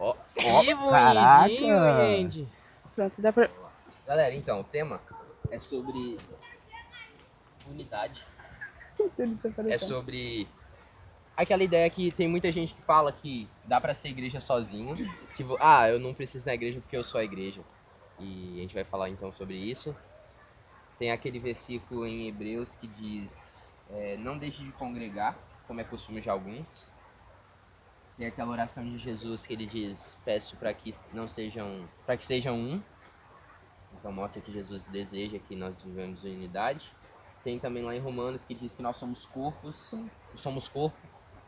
Ó, Que caraca! bonitinho, gente. Pronto, dá pra... Galera, então, o tema é sobre unidade. Tudo É desaparecendo. sobre aquela ideia que tem muita gente que fala que dá pra ser igreja sozinho. Que, eu não preciso ir na igreja porque eu sou a igreja. E a gente vai falar então sobre isso. Tem aquele versículo em Hebreus que diz: não deixe de congregar, como é costume de alguns. Tem aquela oração de Jesus que ele diz: peço para que não sejam, para que sejam um. Então mostra que Jesus deseja que nós vivamos em unidade. Tem também lá em Romanos que diz que nós somos corpos, somos corpo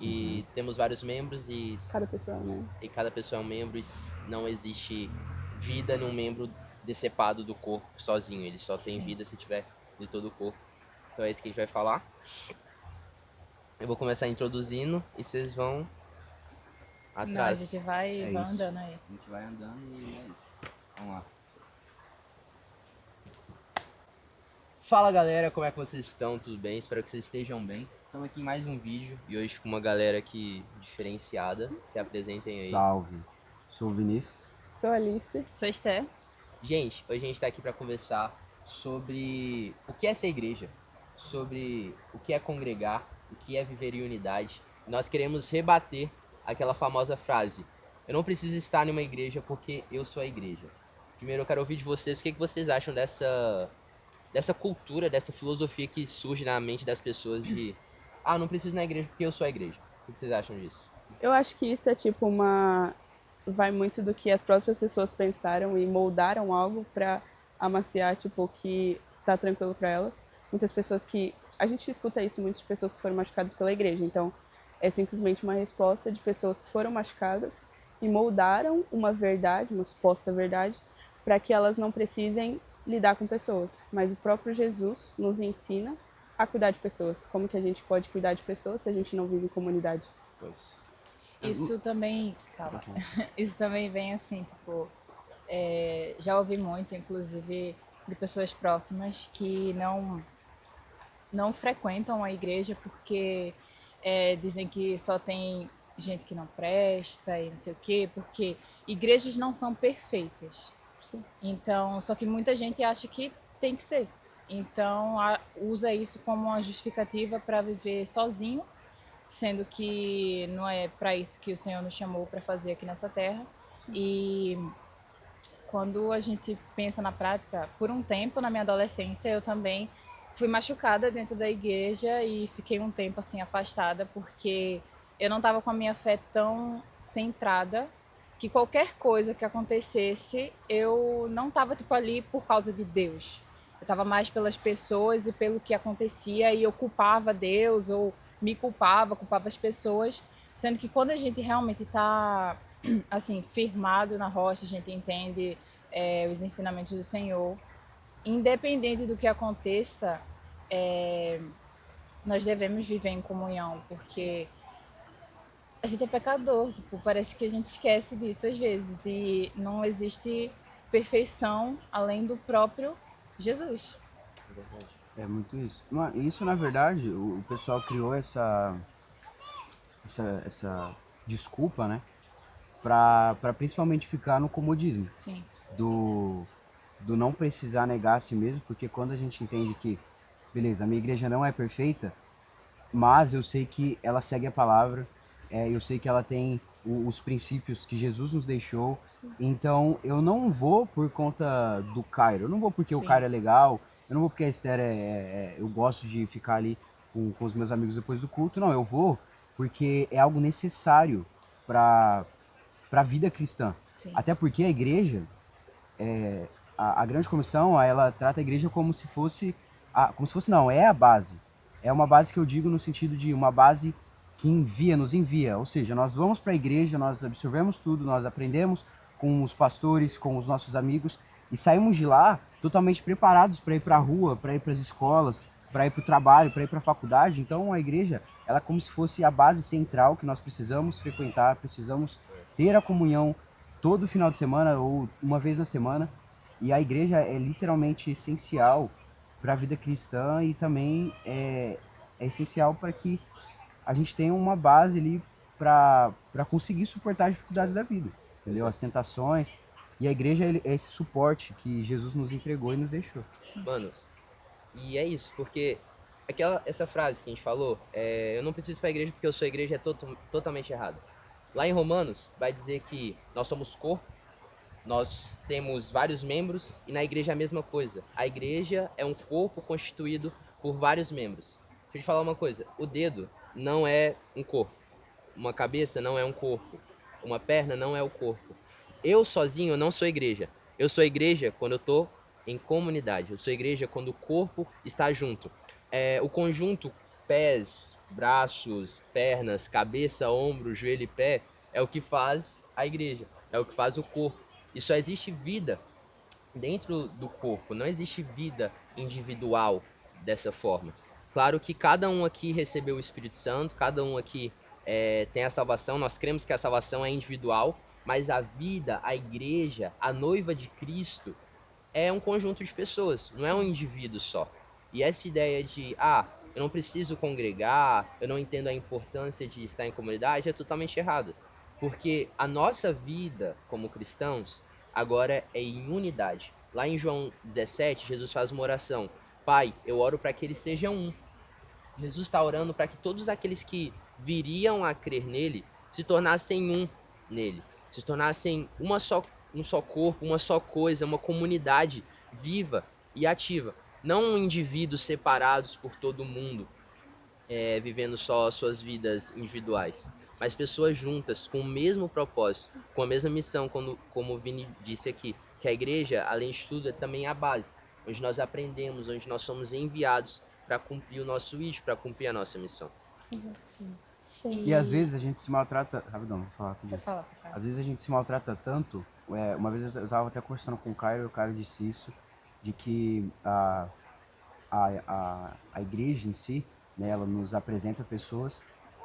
e temos vários membros Cada pessoa, né? e cada pessoa é um membro e não existe vida num membro decepado do corpo sozinho. Ele só tem vida se tiver de todo o corpo. Então é isso que a gente vai falar. Eu vou começar introduzindo e vocês vão Não, a atrás. gente vai É isso. andando aí. A gente vai andando e é isso. Vamos lá. Fala galera, como é que vocês estão? Tudo bem? Espero que vocês estejam bem. Estamos aqui em mais um vídeo e hoje com uma galera aqui diferenciada. Se apresentem aí. Salve. Sou o Vinícius. Sou a Alice. Sou Esté. Gente, hoje a gente está aqui para conversar sobre o que é ser igreja, sobre o que é congregar, o que é viver em unidade. Nós queremos rebater aquela famosa frase: eu não preciso estar em uma igreja porque eu sou a igreja. Primeiro eu quero ouvir de vocês o que vocês acham dessa cultura, dessa filosofia que surge na mente das pessoas de não preciso ir na igreja porque eu sou a igreja. O que vocês acham disso? Eu acho que isso é tipo uma... Vai muito do que as próprias pessoas pensaram e moldaram algo pra amaciar, tipo, que tá tranquilo pra elas. Muitas pessoas que... A gente escuta isso muito de pessoas que foram machucadas pela igreja, então é simplesmente uma resposta de pessoas que foram machucadas e moldaram uma verdade, uma suposta verdade, para que elas não precisem lidar com pessoas. Mas o próprio Jesus nos ensina a cuidar de pessoas. Como que a gente pode cuidar de pessoas se a gente não vive em comunidade? Pois. Isso também, calma, isso também vem assim, tipo, já ouvi muito, inclusive, de pessoas próximas que não frequentam a igreja porque dizem que só tem gente que não presta e não sei o quê, porque igrejas não são perfeitas. Então, só que muita gente acha que tem que ser. Então, usa isso como uma justificativa para viver sozinho, sendo que não é para isso que o Senhor nos chamou para fazer aqui nessa terra. E quando a gente pensa na prática, por um tempo na minha adolescência eu também fui machucada dentro da igreja e fiquei um tempo assim afastada porque eu não estava com a minha fé tão centrada que qualquer coisa que acontecesse eu não estava tipo ali por causa de Deus. Eu estava mais pelas pessoas e pelo que acontecia e eu culpava Deus ou me culpava as pessoas, sendo que quando a gente realmente está assim firmado na rocha, a gente entende os ensinamentos do Senhor, independente do que aconteça, nós devemos viver em comunhão, porque a gente é pecador, tipo, parece que a gente esquece disso às vezes, e não existe perfeição além do próprio Jesus. É muito isso. Isso, na verdade, o pessoal criou essa desculpa, né? Pra principalmente ficar no comodismo. Sim. Do não precisar negar a si mesmo, porque quando a gente entende que, beleza, a minha igreja não é perfeita, mas eu sei que ela segue a palavra, eu sei que ela tem os princípios que Jesus nos deixou, então eu não vou por conta do Cairo, eu não vou porque o Sim. Cairo é legal, eu não vou porque a Esther eu gosto de ficar ali com os meus amigos depois do culto, não, eu vou porque é algo necessário para a vida cristã. Sim. Até porque a igreja, a grande comissão, ela trata a igreja como se fosse, não, é a base. É uma base que eu digo no sentido de uma base que nos envia. Ou seja, nós vamos para a igreja, nós absorvemos tudo, nós aprendemos com os pastores, com os nossos amigos e saímos de lá totalmente preparados para ir para a rua, para ir para as escolas, para ir para o trabalho, para ir para a faculdade. Então a igreja, ela é como se fosse a base central que nós precisamos frequentar, precisamos ter a comunhão todo final de semana ou uma vez na semana. E a igreja é literalmente essencial para a vida cristã e também é essencial para que a gente tenha uma base ali para conseguir suportar as dificuldades da vida. entendeu? Exato. As tentações. E a igreja é esse suporte que Jesus nos entregou e nos deixou. Mano, e é isso, porque essa frase que a gente falou, eu não preciso ir pra igreja porque eu sou igreja, é totalmente errado. Lá em Romanos, vai dizer que nós somos corpo, nós temos vários membros, e na igreja é a mesma coisa. A igreja é um corpo constituído por vários membros. Deixa eu te falar uma coisa, o dedo não é um corpo, uma cabeça não é um corpo, uma perna não é o corpo. Eu sozinho não sou igreja. Eu sou igreja quando eu tô em comunidade. Eu sou igreja quando o corpo está junto. O conjunto pés, braços, pernas, cabeça, ombro, joelho e pé é o que faz a igreja. É o que faz o corpo. E só existe vida dentro do corpo. Não existe vida individual dessa forma. Claro que cada um aqui recebeu o Espírito Santo, cada um aqui tem a salvação. Nós cremos que a salvação é individual, mas a vida, a igreja, a noiva de Cristo é um conjunto de pessoas, não é um indivíduo só. E essa ideia de, eu não preciso congregar, eu não entendo a importância de estar em comunidade, é totalmente errado. Porque a nossa vida como cristãos agora é em unidade. Lá em João 17, Jesus faz uma oração. Pai, eu oro para que eles sejam um. Jesus está orando para que todos aqueles que viriam a crer nele se tornassem um nele. Se tornassem um só corpo, uma só coisa, uma comunidade viva e ativa. Não indivíduos separados por todo mundo, vivendo só suas vidas individuais. Mas pessoas juntas, com o mesmo propósito, com a mesma missão, como o Vini disse aqui. Que a igreja, além de tudo, é também a base. Onde nós aprendemos, onde nós somos enviados para cumprir o nosso id, para cumprir a nossa missão. Sim. E às vezes a gente se maltrata... Rapidão, vou falar tudo Pode isso. falar. Às vezes a gente se maltrata tanto. Uma vez eu estava até conversando com o Caio e o Caio disse isso, de que a igreja em si, né, ela nos apresenta pessoas,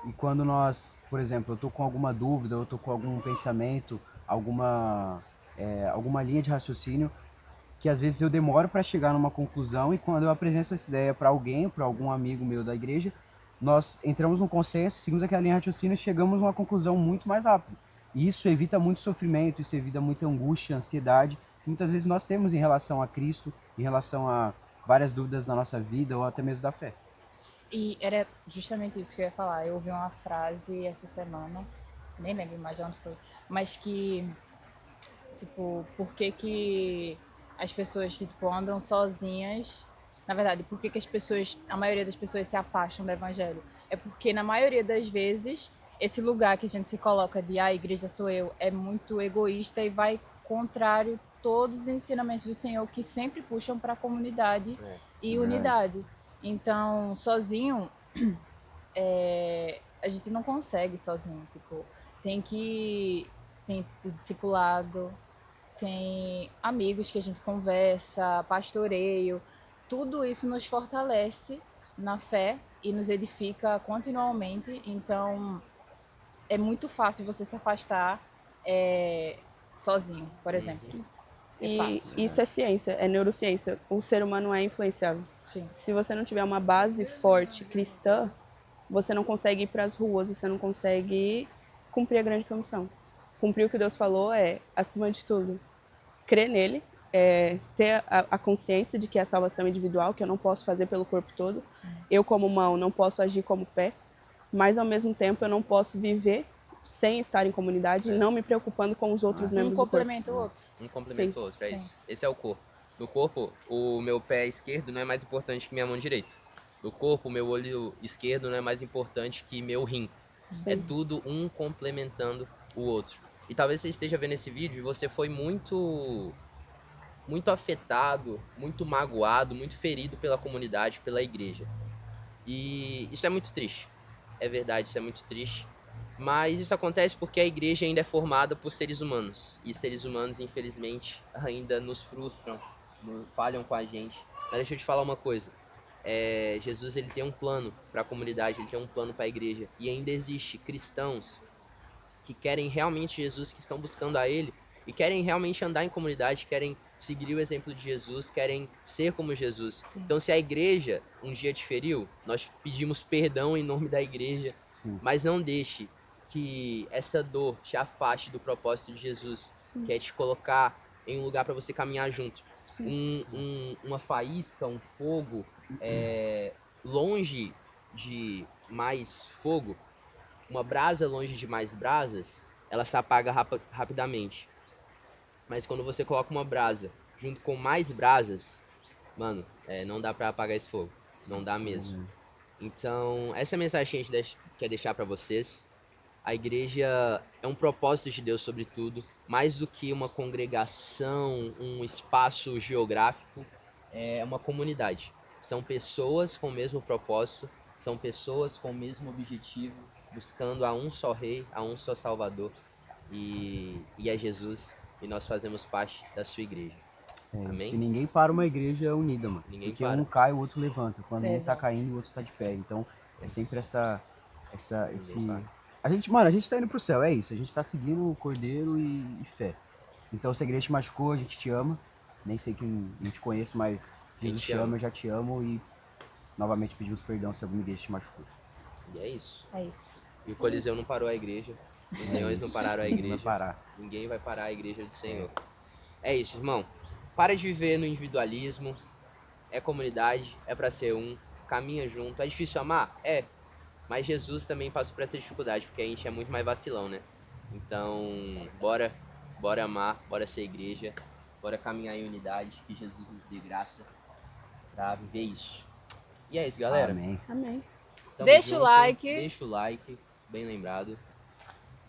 e quando nós, por exemplo, eu estou com alguma dúvida, eu estou com algum pensamento, alguma linha de raciocínio, que às vezes eu demoro para chegar numa conclusão, e quando eu apresento essa ideia para alguém, para algum amigo meu da igreja, nós entramos num consenso, seguimos aquela linha de raciocínio e chegamos a uma conclusão muito mais rápido. E isso evita muito sofrimento, isso evita muita angústia, ansiedade, que muitas vezes nós temos em relação a Cristo, em relação a várias dúvidas na nossa vida ou até mesmo da fé. E era justamente isso que eu ia falar. Eu ouvi uma frase essa semana, nem lembro mais de onde foi, mas que, tipo, por que as pessoas que, tipo, andam sozinhas, na verdade, por que a maioria das pessoas se afastam do evangelho? É porque, na maioria das vezes, esse lugar que a gente se coloca de, a igreja sou eu, é muito egoísta e vai contrário todos os ensinamentos do Senhor que sempre puxam para a comunidade e unidade. Então, sozinho, a gente não consegue sozinho. Tipo, tem o discipulado, tem amigos que a gente conversa, pastoreio. Tudo isso nos fortalece na fé e nos edifica continuamente. Então, é muito fácil você se afastar sozinho, por exemplo. É fácil. Isso é ciência, é neurociência. O ser humano é influenciável. Sim. Se você não tiver uma base forte cristã, você não consegue ir para as ruas, você não consegue cumprir a grande comissão. Cumprir o que Deus falou acima de tudo, crer nele, ter a consciência de que a salvação é individual, que eu não posso fazer pelo corpo todo. Sim. Eu, como mão, não posso agir como pé, mas, ao mesmo tempo, eu não posso viver sem estar em comunidade e não me preocupando com os outros membros do corpo. Um complementa o outro. Um complementa o outro, Sim. isso. Esse é o corpo. No corpo, o meu pé esquerdo não é mais importante que minha mão direita. No corpo, o meu olho esquerdo não é mais importante que meu rim. Sim. É tudo um complementando o outro. E talvez você esteja vendo esse vídeo e você foi muito afetado, muito magoado, muito ferido pela comunidade, pela igreja. E isso é muito triste. É verdade, isso é muito triste. Mas isso acontece porque a igreja ainda é formada por seres humanos. E seres humanos, infelizmente, ainda nos frustram, falham com a gente. Mas deixa eu te falar uma coisa. Jesus, ele tem um plano para a comunidade, ele tem um plano para a igreja. E ainda existe cristãos que querem realmente Jesus, que estão buscando a ele. E querem realmente andar em comunidade, querem seguir o exemplo de Jesus, querem ser como Jesus. Sim. Então, se a igreja um dia te feriu, nós pedimos perdão em nome da igreja. Sim. Mas não deixe que essa dor te afaste do propósito de Jesus, Sim. que é te colocar em um lugar para você caminhar junto. Sim. Uma faísca, um fogo, longe de mais fogo, uma brasa longe de mais brasas, ela se apaga rapidamente. Mas quando você coloca uma brasa junto com mais brasas, mano, não dá pra apagar esse fogo. Não dá mesmo. Então, essa é a mensagem que a gente quer deixar pra vocês. A igreja é um propósito de Deus sobre tudo, mais do que uma congregação, um espaço geográfico, é uma comunidade. São pessoas com o mesmo propósito, são pessoas com o mesmo objetivo, buscando a um só Rei, a um só Salvador, e é Jesus, e nós fazemos parte da sua igreja. Amém? Se ninguém para uma igreja unida, mano. Ninguém Porque para. um cai, o outro levanta. Quando um tá Exato. caindo, o outro tá de pé. Então, é sempre esse... para. A gente tá indo pro céu, é isso. A gente tá seguindo o Cordeiro e fé. Então, se a igreja te machucou, a gente te ama. Nem sei quem não te conheço, mas Jesus te ama, eu já te amo. E, novamente, pedimos perdão se alguma igreja te machucou. E é isso. É isso. E o Coliseu não parou a igreja. Os leões não pararam a igreja. Vai parar. Ninguém vai parar a igreja do Senhor. É isso, irmão. Para de viver no individualismo. É comunidade, é pra ser um. Caminha junto. É difícil amar? É. Mas Jesus também passou por essa dificuldade, porque a gente é muito mais vacilão, né? Então, bora amar, bora ser igreja, bora caminhar em unidade, que Jesus nos dê graça pra viver isso. E é isso, galera. Amém. Amém. Tamo Deixa o junto. like. Deixa o like, bem lembrado.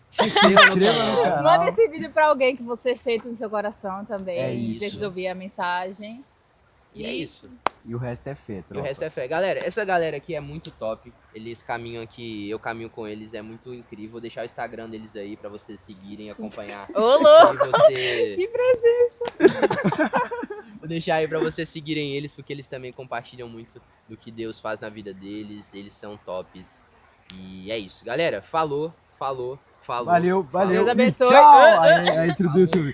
Se inscreva no canal. Manda esse vídeo pra alguém que você sente no seu coração também. É isso. Deixa eu ouvir a mensagem. E é isso. E o resto é fé, E o tropa. resto é fé. Galera, essa galera aqui é muito top. Eles caminham aqui, eu caminho com eles, é muito incrível. Vou deixar o Instagram deles aí pra vocês seguirem, acompanhar. Ô, louco! E você... Que presença! Vou deixar aí pra vocês seguirem eles, porque eles também compartilham muito do que Deus faz na vida deles. Eles são tops. E é isso. Galera, falou. Valeu. Deus abençoe. Tchau. Aí, do YouTube.